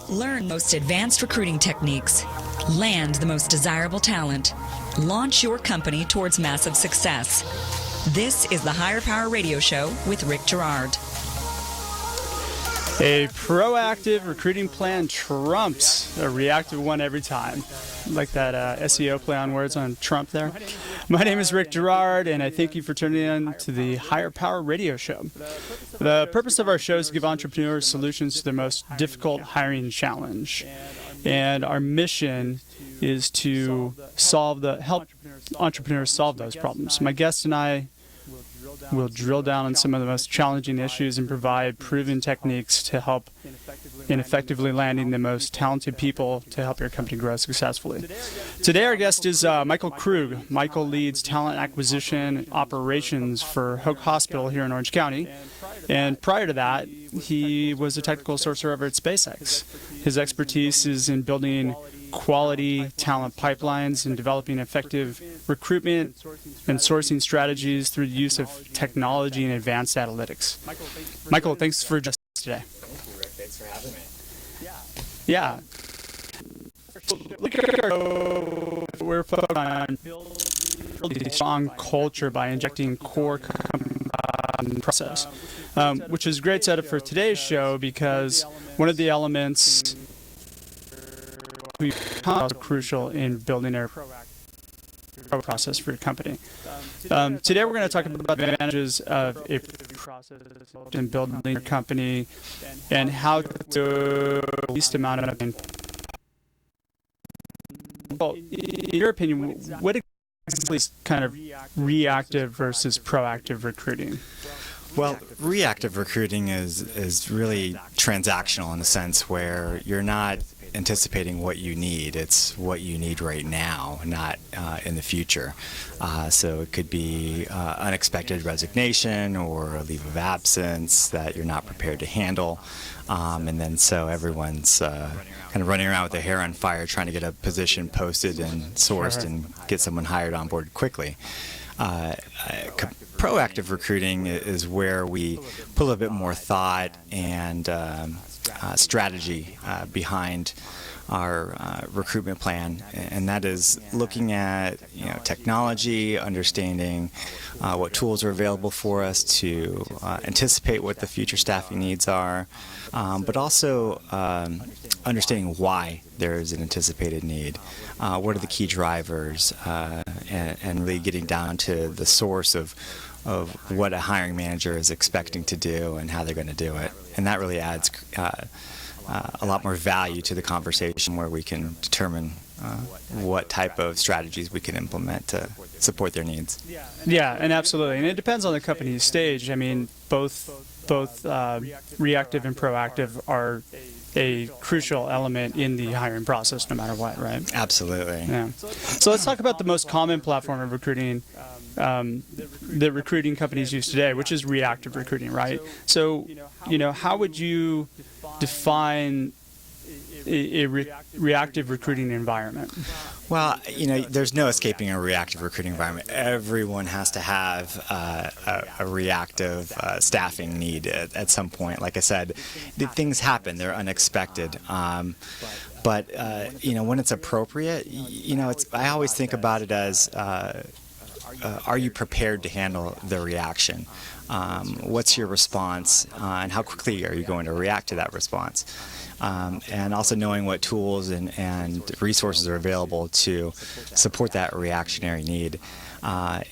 Learn most advanced recruiting techniques. Land the most desirable talent. Launch your company towards massive success. This is the Higher Power Radio Show with Rick Girard. A proactive recruiting plan trumps a reactive one every time. Like that SEO play on words on Trump there. My name is Rick Girard, and I thank you for tuning in to the Higher Power Radio Show. The purpose of our show is to give entrepreneurs solutions to their most difficult hiring challenge. And our mission is to help entrepreneurs solve those problems. My guest and I will drill down on some of the most challenging issues and provide proven techniques to help in effectively landing the most talented people to help your company grow successfully. Today our guest is Michael Krug. Michael leads talent acquisition operations for Hoag Hospital here in Orange County. And prior to that, he was a technical sourcer over at SpaceX. His expertise is in building quality talent pipelines and developing effective recruitment and sourcing strategies through the use of technology and advanced analytics. Michael, thanks for joining us today. Thanks for having me. Yeah. We're focused on building a strong culture by injecting core process, which is a great setup for today's show because one of the elements we are crucial in building a process for your company. Today we're going to talk about the advantages of a process in building your company and how to do the least amount of. Well, in your opinion, what exactly is kind of reactive versus proactive recruiting? Well, reactive recruiting is really transactional in the sense where you're not anticipating what you need. It's what you need right now, not in the future. So it could be unexpected resignation or a leave of absence that you're not prepared to handle. And then so everyone's kind of running around with their hair on fire trying to get a position posted and sourced and get someone hired on board quickly. Proactive recruiting is where we put a little bit more thought and strategy behind our recruitment plan, and that is looking at technology, understanding what tools are available for us to anticipate what the future staffing needs are, but also understanding why there is an anticipated need. What are the key drivers, and really getting down to the source of what a hiring manager is expecting to do and how they're going to do it. And that really adds a lot more value to the conversation where we can determine what type of strategies we can implement to support their needs. Yeah, and absolutely. And it depends on the company's stage. I mean, both reactive and proactive are a crucial element in the hiring process no matter what, right? Absolutely. Yeah. So let's talk about the most common platform of recruiting that recruiting companies use today, which is reactive recruiting, right? So, how would you define a reactive recruiting environment? Well, there's no escaping a reactive recruiting environment. Everyone has to have a reactive staffing need at some point. Like I said, things happen; they're unexpected. But when it's appropriate, I always think about it as, are you prepared to handle the reaction? What's your response, and how quickly are you going to react to that response? And also knowing what tools and resources are available to support that reactionary need.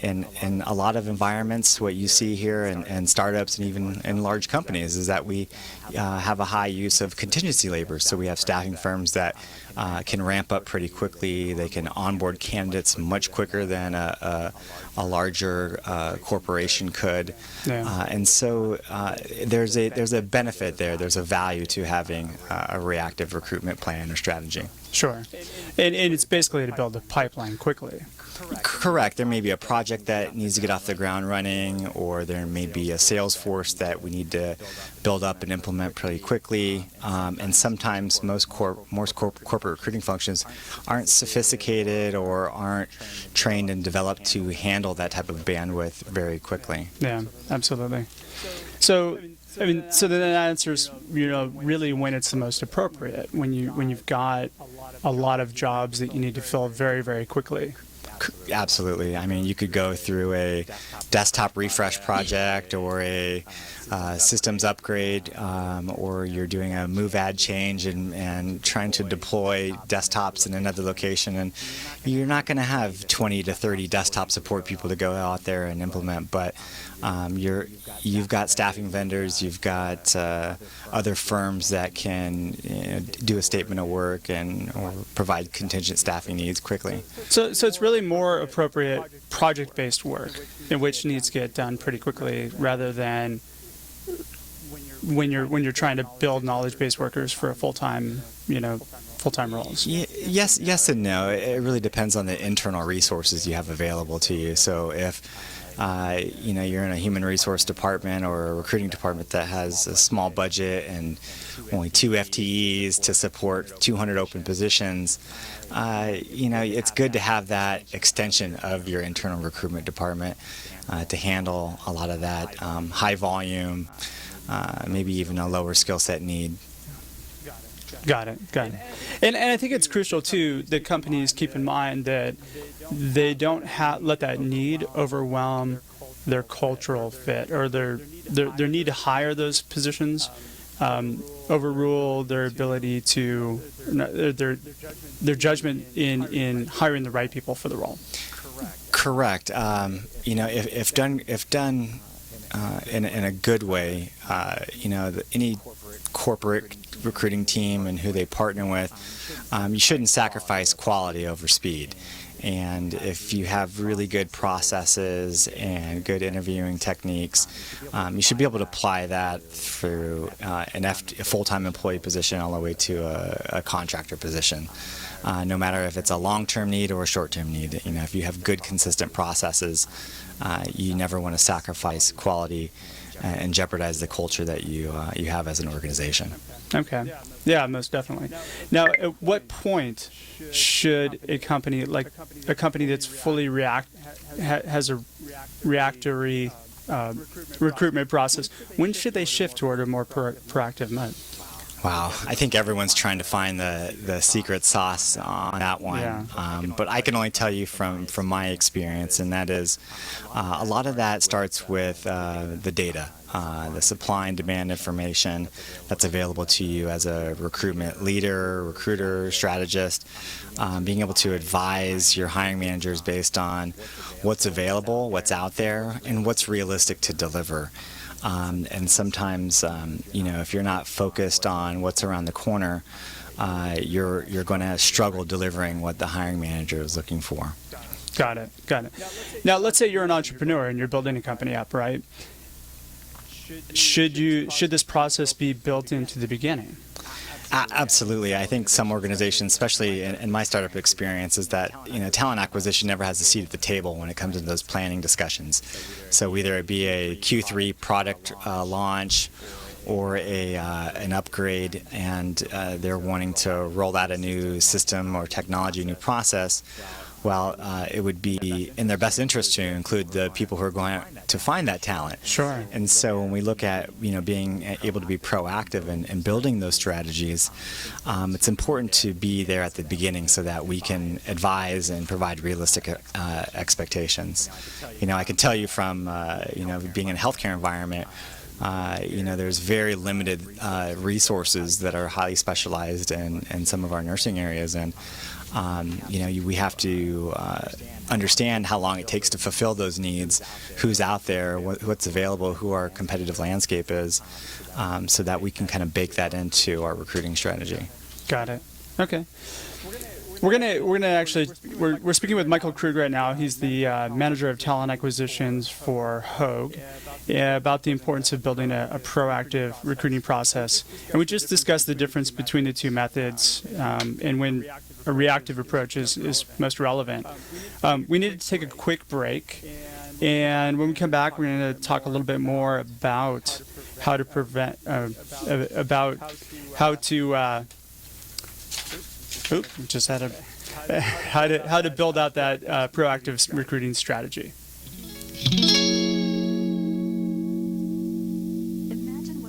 In a lot of environments, what you see here in startups and even in large companies is that we have a high use of contingency labor. So we have staffing firms that can ramp up pretty quickly. They can onboard candidates much quicker than a larger corporation could. Yeah. And so there's a benefit there. There's a value to having a reactive recruitment plan or strategy. Sure. And it's basically to build a pipeline quickly. Correct. There may be a project that needs to get off the ground running, or there may be a sales force that we need to build up and implement pretty quickly. And sometimes most corporate recruiting functions aren't sophisticated or aren't trained and developed to handle that type of bandwidth very quickly. Yeah, absolutely. So I mean, so then that answers, really when it's the most appropriate, when you've got a lot of jobs that you need to fill very, very quickly. Absolutely. I mean, you could go through a desktop refresh project or a systems upgrade, or you're doing a move ad change and trying to deploy desktops in another location, and you're not going to have 20 to 30 desktop support people to go out there and implement, but you've got staffing vendors, you've got other firms that can do a statement of work or provide contingent staffing needs quickly. So it's really more appropriate project-based work in which needs to get done pretty quickly, rather than when you're trying to build knowledge-based workers for a full-time roles. Yes and no. It really depends on the internal resources you have available to you. So if you're in a human resource department or a recruiting department that has a small budget and only 2 FTEs to support 200 open positions, it's good to have that extension of your internal recruitment department to handle a lot of that high volume, maybe even a lower skill set need. Got it. And I think it's crucial, too, that companies keep in mind that they don't let that need overwhelm their cultural fit or their need to hire those positions, overrule their ability to, their judgment in hiring the right people for the role. Correct. If done in a good way, any corporate recruiting team and who they partner with, you shouldn't sacrifice quality over speed. And if you have really good processes and good interviewing techniques, you should be able to apply that through a full-time employee position all the way to a contractor position. No matter if it's a long-term need or a short-term need, if you have good, consistent processes, you never want to sacrifice quality and jeopardize the culture that you have as an organization. Okay. Yeah, most definitely. Now, at what point should a company that's fully has a reactory recruitment process, when should they shift toward a more proactive mode? Wow, I think everyone's trying to find the secret sauce on that one. Yeah. But I can only tell you from my experience, and that is a lot of that starts with the data, the supply and demand information that's available to you as a recruitment leader, recruiter, strategist, being able to advise your hiring managers based on what's available, what's out there, and what's realistic to deliver. And sometimes, if you're not focused on what's around the corner, you're going to struggle delivering what the hiring manager is looking for. Got it. Now, let's say you're an entrepreneur and you're building a company up, right? Should this process be built into the beginning? Absolutely. I think some organizations, especially in my startup experience, is that talent acquisition never has a seat at the table when it comes to those planning discussions. So either it be a Q3 product launch or an upgrade, and they're wanting to roll out a new system or technology, new process. Well, it would be in their best interest to include the people who are going to find that talent. Sure. And so when we look at being able to be proactive and building those strategies, it's important to be there at the beginning so that we can advise and provide realistic expectations. I can tell you from being in a healthcare environment, there's very limited resources that are highly specialized in some of our nursing areas, and we have to understand how long it takes to fulfill those needs, who's out there, what's available, who our competitive landscape is, so that we can kind of bake that into our recruiting strategy. Got it. Okay. We're speaking with Michael Krug right now. He's the manager of talent acquisitions for Hoag, about the importance of building a proactive recruiting process. And we just discussed the difference between the two methods, and when a reactive approach is most relevant. We need to take a quick break, and when we come back, we're going to talk a little bit more about how to how to build out that proactive recruiting strategy. Imagine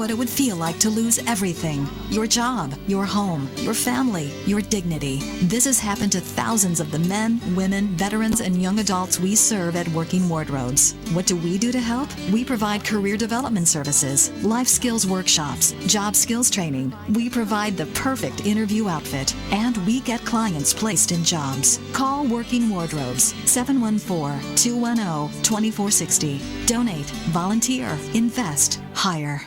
what it would feel like to lose everything. Your job, your home, your family, your dignity. This has happened to thousands of the men, women, veterans, and young adults we serve at Working Wardrobes. What do we do to help? We provide career development services, life skills workshops, job skills training. We provide the perfect interview outfit, and we get clients placed in jobs. Call Working Wardrobes, 714-210-2460. Donate, volunteer, invest, hire.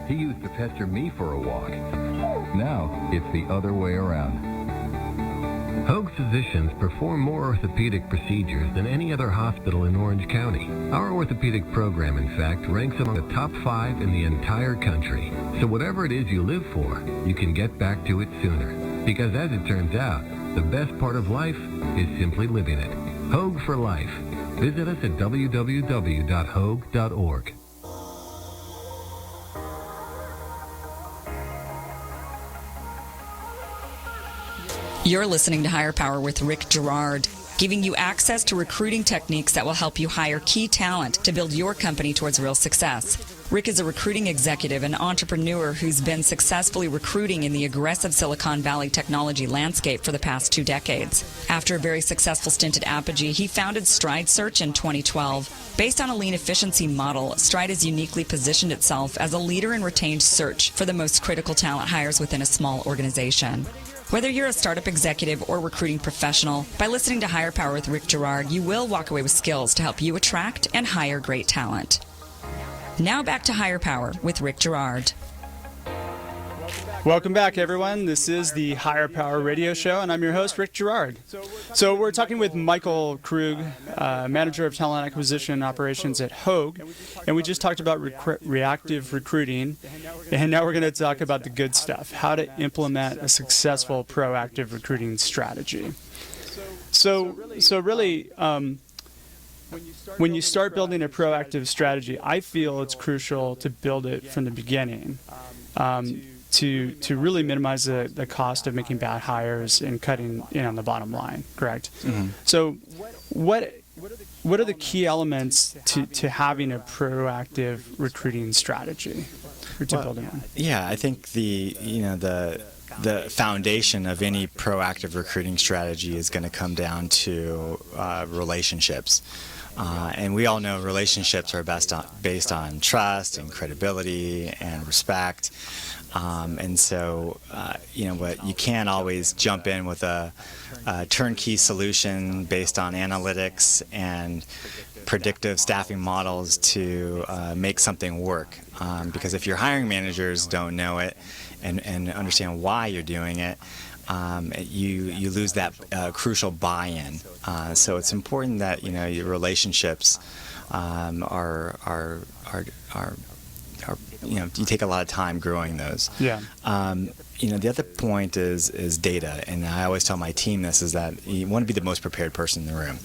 He used to pester me for a walk. Now it's the other way around. Hoag physicians perform more orthopedic procedures than any other hospital in Orange County. Our orthopedic program, in fact, ranks among the top 5 in the entire country. So whatever it is you live for, you can get back to it sooner. Because as it turns out, the best part of life is simply living it. Hoag for life. Visit us at www.hoag.org. You're listening to Higher Power with Rick Girard, giving you access to recruiting techniques that will help you hire key talent to build your company towards real success. Rick is a recruiting executive and entrepreneur who's been successfully recruiting in the aggressive Silicon Valley technology landscape for the past 2 decades. After a very successful stint at Apogee, he founded Stride Search in 2012. Based on a lean efficiency model, Stride has uniquely positioned itself as a leader in retained search for the most critical talent hires within a small organization. Whether you're a startup executive or recruiting professional, by listening to Higher Power with Rick Girard, you will walk away with skills to help you attract and hire great talent. Now back to Higher Power with Rick Girard. Welcome back, everyone. This is the Higher Power Radio Show, and I'm your host, Rick Girard. So we're talking with Michael Krug, Manager of Talent Acquisition and Operations at Hoag, and we just talked about reactive recruiting, and now we're going to talk about the good stuff, how to implement a successful proactive recruiting strategy. So really, when you start building a proactive strategy, I feel it's crucial to build it from the beginning. To really minimize the cost of making bad hires and cutting in on the bottom line, correct? Mm-hmm. So what are the key elements to having a proactive recruiting strategy or to building one? Yeah, I think the foundation of any proactive recruiting strategy is going to come down to relationships. And we all know relationships are based on trust and credibility and respect. And so, you can't always jump in with a turnkey solution based on analytics and predictive staffing models to make something work. Because if your hiring managers don't know it and understand why you're doing it, you lose that crucial buy-in. So it's important that your relationships are you take a lot of time growing those. Yeah. The other point is data, and I always tell my team this, is that you want to be the most prepared person in the room.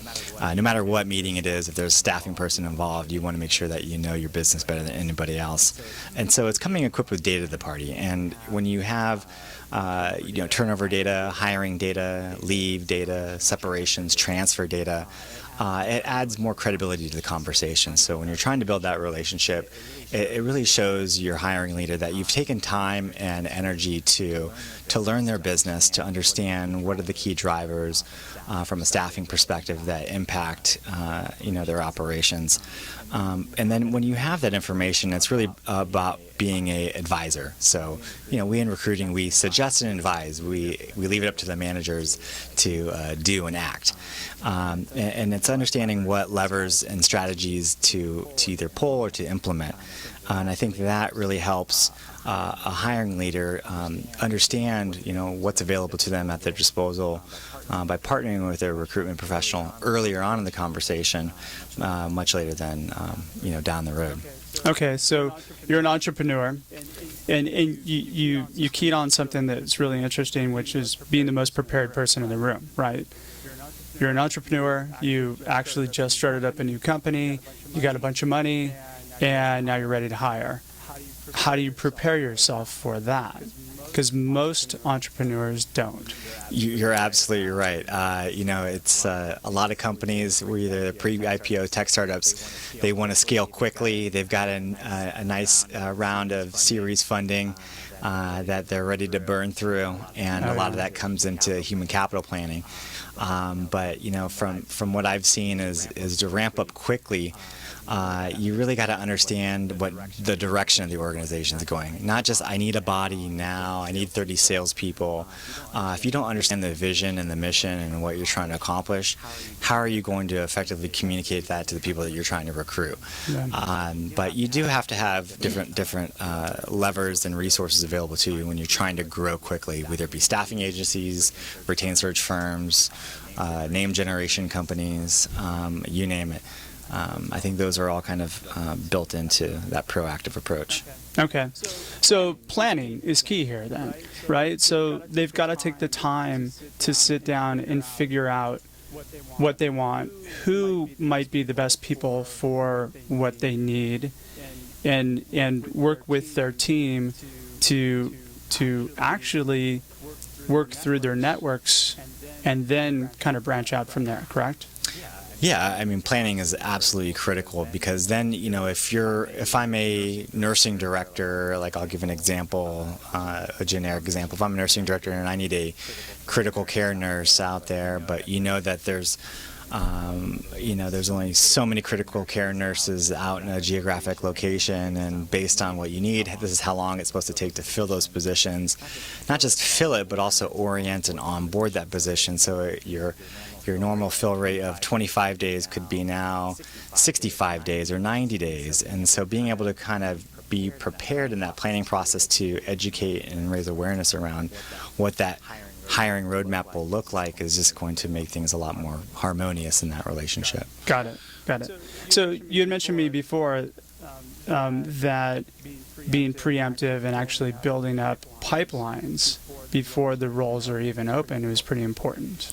No matter what meeting it is, if there's a staffing person involved, you want to make sure that you know your business better than anybody else. And so it's coming equipped with data to the party. And when you have turnover data, hiring data, leave data, separations, transfer data, it adds more credibility to the conversation. So when you're trying to build that relationship, it really shows your hiring leader that you've taken time and energy to learn their business, to understand what are the key drivers from a staffing perspective that impact their operations. And then when you have that information, it's really about being an advisor. So, we in recruiting, we suggest and advise. We leave it up to the managers to do and act. And it's understanding what levers and strategies to either pull or to implement. And I think that really helps a hiring leader understand, what's available to them at their disposal by partnering with their recruitment professional earlier on in the conversation, much later than down the road. Okay, so you're an entrepreneur, and you keyed on something that's really interesting, which is being the most prepared person in the room, right? You're an entrepreneur, you actually just started up a new company, you got a bunch of money, and now you're ready to hire. How do you prepare yourself for that? because most entrepreneurs don't. You're absolutely right. It's a lot of companies, we're either pre-IPO tech startups, they want to scale quickly. They've got a nice round of series funding that they're ready to burn through, and a lot of that comes into human capital planning. But from what I've seen is to ramp up quickly. You really got to understand what the direction of the organization is going. Not just, I need a body now, I need 30 salespeople. If you don't understand the vision and the mission and what you're trying to accomplish, how are you going to effectively communicate that to the people that you're trying to recruit? Yeah. But you do have to have different levers and resources available to you when you're trying to grow quickly, whether it be staffing agencies, retained search firms, name generation companies, you name it. I think those are all kind of built into that proactive approach. Okay. So planning is key here then, right? So they've got to take the time to sit down and figure out what they want, who might be the best people for what they need, and work with their team to actually work through their networks and then kind of branch out from there, correct? Yeah, I mean, planning is absolutely critical, because then, if I'm a nursing director, like I'll give an example, a generic example. If I'm a nursing director and I need a critical care nurse out there, but that there's only so many critical care nurses out in a geographic location, and based on what you need, this is how long it's supposed to take to fill those positions. Not just fill it, but also orient and onboard that position, so your normal fill rate of 25 days could be now 65 days or 90 days. And so being able to kind of be prepared in that planning process to educate and raise awareness around what that hiring roadmap will look like is just going to make things a lot more harmonious in that relationship. Got it. So you had mentioned to me before that being preemptive and actually building up pipelines before the roles are even open is pretty important.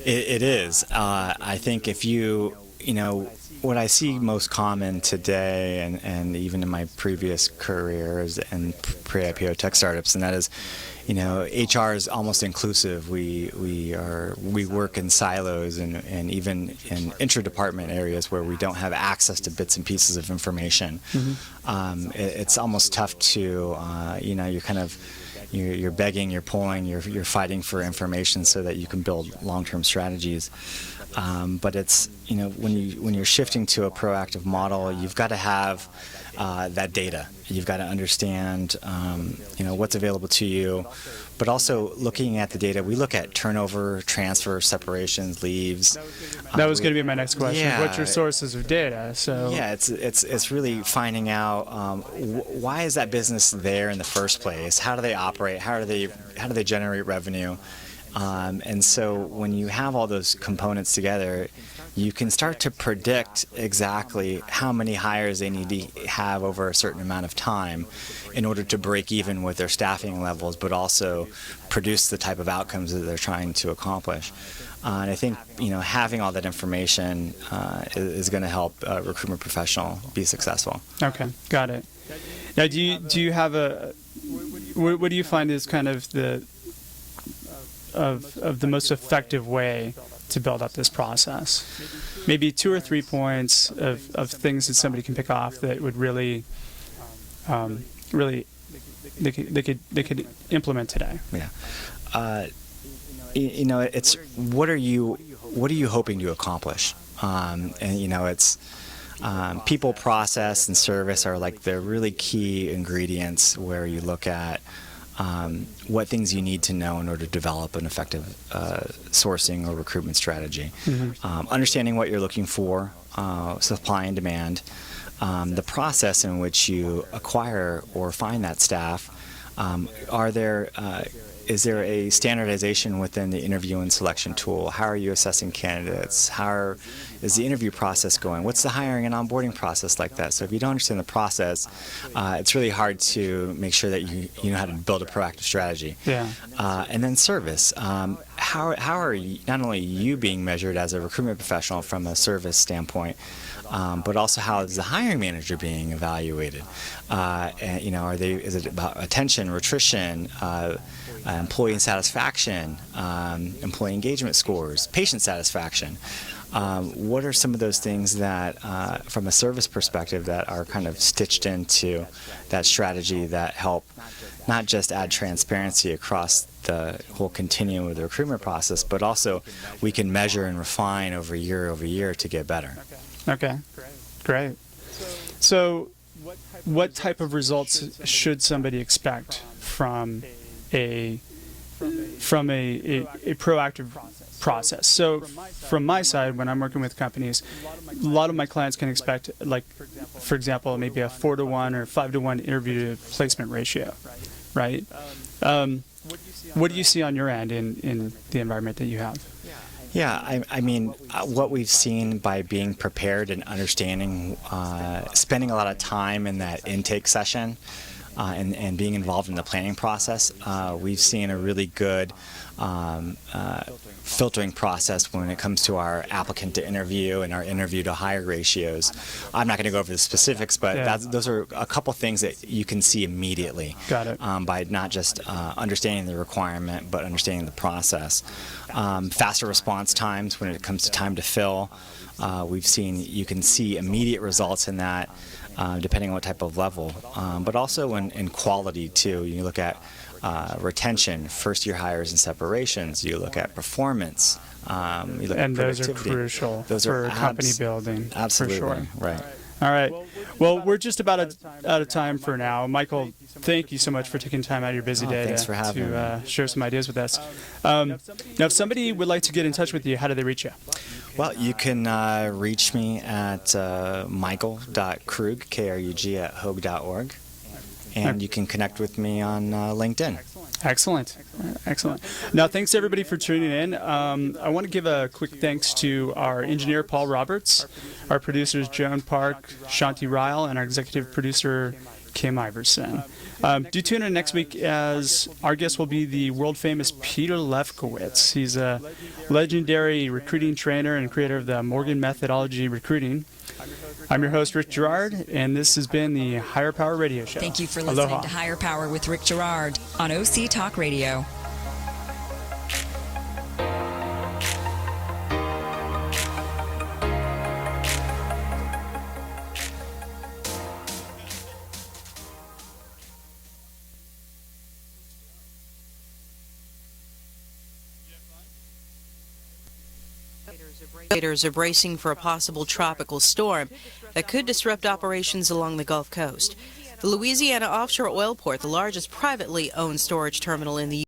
It is. I think if what I see most common today, and even in my previous careers and pre-IPO tech startups, and that is, HR is almost inclusive. We work in silos and even in intra-department areas where we don't have access to bits and pieces of information. Mm-hmm. It's almost tough to, you're begging, you're pulling, you're fighting for information so that you can build long-term strategies. But it's, when you're shifting to a proactive model, you've got to have that data. You've got to understand, what's available to you. But also looking at the data, we look at turnover, transfer, seperations, leaves. That was going to be my next question. Yeah. What's your sources of data? So yeah, it's really finding out why is that business there in the first place? How do they operate? How do they generate revenue? And so when you have all those components together, you can start to predict exactly how many hires they need to have over a certain amount of time in order to break even with their staffing levels, but also produce the type of outcomes that they're trying to accomplish. And I think having all that information is going to help a recruitment professional be successful. Okay, got it. Now, do you have what do you find is kind of the most effective way to build up this process? Maybe 2 or 3 points of things that somebody can pick off that would really they could implement today. Yeah. It's what are you hoping to accomplish? It's people, process, and service are like the really key ingredients where you look at what things you need to know in order to develop an effective sourcing or recruitment strategy. Mm-hmm. Understanding what you're looking for, supply and demand, the process in which you acquire or find that staff. Is there a standardization within the interview and selection tool? How are you assessing candidates? Is the interview process going? What's the hiring and onboarding process like that? So if you don't understand the process, it's really hard to make sure that you know how to build a proactive strategy. Yeah. And then service. How are you, not only you being measured as a recruitment professional from a service standpoint, but also how is the hiring manager being evaluated? And, is it about attention, attrition, employee satisfaction, employee engagement scores, patient satisfaction? What are some of those things that, from a service perspective, that are kind of stitched into that strategy that help not just add transparency across the whole continuum of the recruitment process, but also we can measure and refine over year to get better? Okay, great. So what type of results should somebody expect from a proactive process? So from my side, when I'm working with companies, a lot of my clients can expect, like, for example, maybe a 4-to-1 or 5-to-1 interview to placement ratio, right? What do you see on your end in the environment that you have? Yeah, I mean, what we've seen by being prepared and understanding, spending a lot of time in that intake session, and being involved in the planning process, we've seen a really good filtering process when it comes to our applicant to interview and our interview to hire ratios. I'm not going to go over the specifics, but those are a couple things that you can see immediately. Got it. By not just understanding the requirement, but understanding the process. Faster response times when it comes to time to fill. We've seen you can see immediate results in that, depending on what type of level, but also in quality too. You look at retention, first-year hires and separations. You look at performance. You look and at those are crucial for company building. Absolutely, for sure. Right. All right. Well, we're just about out of time for now. Michael, thank you so much for taking time out of your busy day to share some ideas with us. Now, if somebody would like to get in touch with you, how do they reach you? Well, you can reach me at michael.krug, K-R-U-G, at hoag.org. And you can connect with me on LinkedIn. Excellent. Now, thanks everybody for tuning in. I want to give a quick thanks to our engineer, Paul Roberts, our producers, Joan Park, Shanti Ryle, and our executive producer, Kim Iverson. Do tune in next week, as our guest will be the world-famous Peter Lefkowitz. He's a legendary recruiting trainer and creator of the Morgan Methodology Recruiting. I'm your host, Rick Girard, and this has been the Higher Power Radio Show. Thank you for listening Aloha. to Higher Power with Rick Girard on OC Talk Radio. Regulators are bracing for a possible tropical storm that could disrupt operations along the Gulf Coast. The Louisiana offshore oil port, the largest privately owned storage terminal in the